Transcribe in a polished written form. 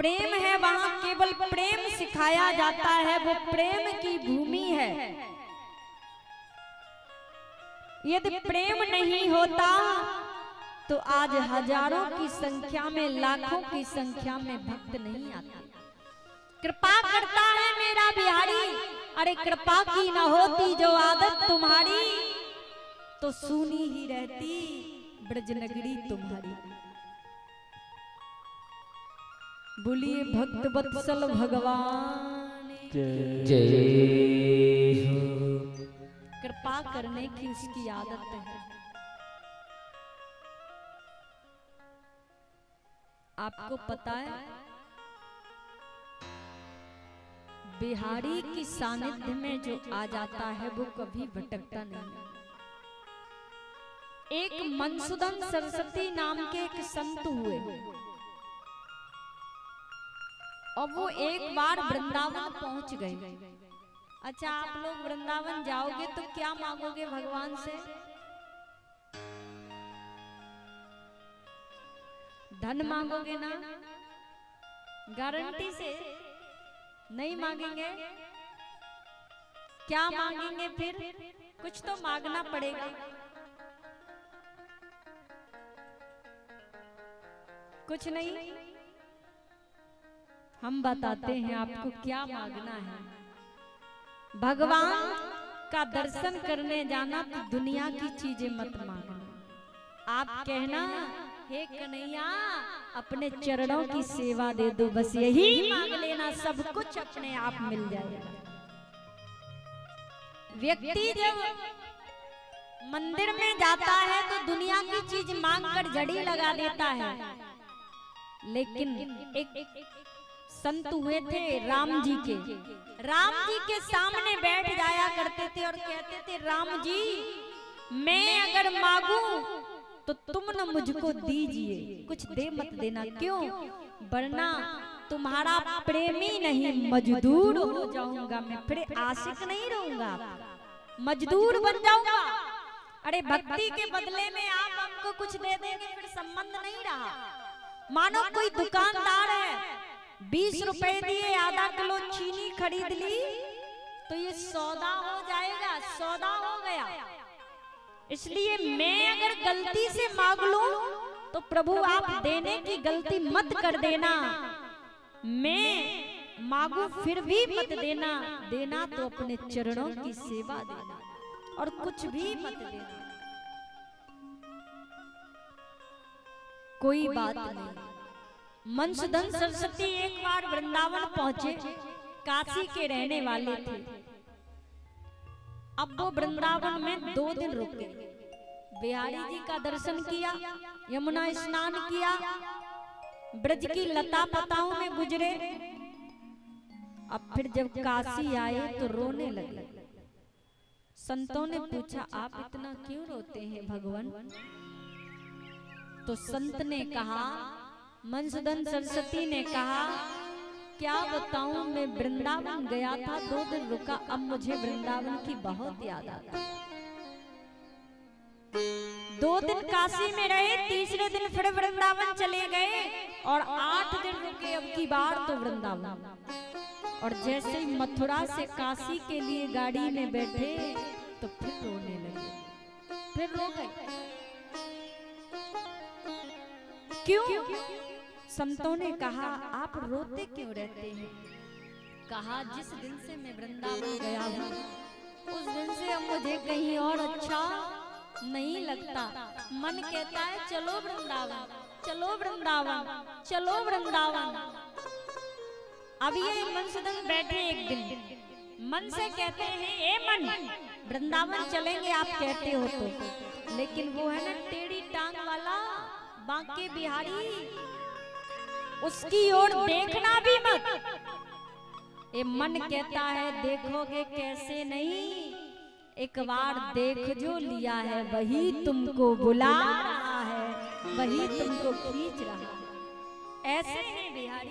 प्रेम है वहां केवल प्रेम सिखाया जाता है, वो प्रेम की भूमि है। यदि प्रेम नहीं होता तो आज हजारों की संख्या में, लाखों की संख्या में भक्त नहीं आते। कृपा करता है मेरा बिहारी, अरे कृपा की न होती जो आदत तुम्हारी, तो सुनी ही रहती ब्रजनगरी तुम्हारी। बोलिए भक्त वत्सल भगवान जय। कृपा करने की उसकी आदत है। आपको पता है बिहारी की सानिध्य में जो आ जाता है वो कभी भटकता नहीं। एक मनसुदन सरस्वती नाम के एक संत हुए और वो एक बार वृंदावन पहुंच गए। अच्छा, आप लोग वृंदावन जाओगे तो क्या मांगोगे भगवान से? धन मांगोगे ना? गारंटी से नहीं मांगेंगे। क्या मांगेंगे फिर? कुछ तो मांगना पड़ेगा। कुछ नहीं, हम बताते हैं आपको क्या मांगना है। भगवान का दर्शन करने जाना तो दुनिया की चीजें मत मांगना। आप कहना, हे कन्हैया अपने चरणों की सेवा दे दो, बस यही मांग लेना, सब कुछ अपने आप मिल जाएगा। व्यक्ति जब मंदिर में जाता है तो दुनिया की चीज मांगकर जड़ी लगा देता है, लेकिन एक संत हुए थे राम जी के। राम जी के सामने बैठ जाया करते थे और कहते थे, राम जी मैं अगर मांगूं तो तुम न मुझको दीजिए, कुछ दे मत देना। क्यों? वरना तुम्हारा प्रेमी नहीं मजदूर हो जाऊंगा मैं, फिर आशिक नहीं रहूंगा, मजदूर बन जाऊंगा। अरे भक्ति के बदले में आप हमको कुछ दे देंगे, फिर संबंध नहीं रहा। मानो कोई दुकानदार है, 20 रुपए दिए आधा किलो चीनी खरीद ली तो ये सौदा हो जाएगा, सौदा हो गया। इसलिए मैं अगर गलती से मांग लूं तो प्रभु आप देने की गलती मत कर देना। मैं मांगू फिर भी मत देना, देना तो अपने चरणों की सेवा देना और कुछ भी मत देना। कोई बात नहीं। मनसुदन सरस्वती एक बार वृंदावन पहुंचे, काशी के रहने वाले थे। अब वो वृंदावन में 2 दिन रुके, बिहारी जी का दर्शन किया, यमुना स्नान किया, ब्रज की लता पताओं में गुजरे। अब फिर जब काशी आए तो रोने लगे। संतों ने पूछा, आप इतना क्यों रोते हैं भगवान? तो संत ने कहा, मनसुदन सरस्वती ने कहा, क्या बताऊं मैं वृंदावन गया था, 2 दिन रुका, अब मुझे वृंदावन की बहुत याद आता है। 2 दिन काशी में रहे, तीसरे दिन फिर वृंदावन चले गए और 8 दिन रुके अब की बार तो वृंदावन। और जैसे ही मथुरा से काशी के लिए गाड़ी में बैठे तो फिर रोने लगे, फिर रो गए। क्यों? संतों ने कहा, आप रोते क्यों रहते हैं? कहा, जिस दिन से मैं वृंदावन गया हूँ उस दिन से अब मुझे कहीं और अच्छा नहीं लगता। मन कहता है चलो वृंदावन, चलो वृंदावन, चलो वृंदावन। अब ये मनसुदन बैठे एक दिन, मन से कहते हैं, ए मन वृंदावन चलेंगे आप कहते हो तो, लेकिन वो है ना टेढ़ी टांग वाला बांके बिहारी, उसकी ओर देखना भी मत। ये मन कहता है देखोगे कैसे नहीं, एक बार देख जो लिया है वही तुमको बुला रहा है, वही तुमको खींच रहा है। ऐसे हैं बिहारी।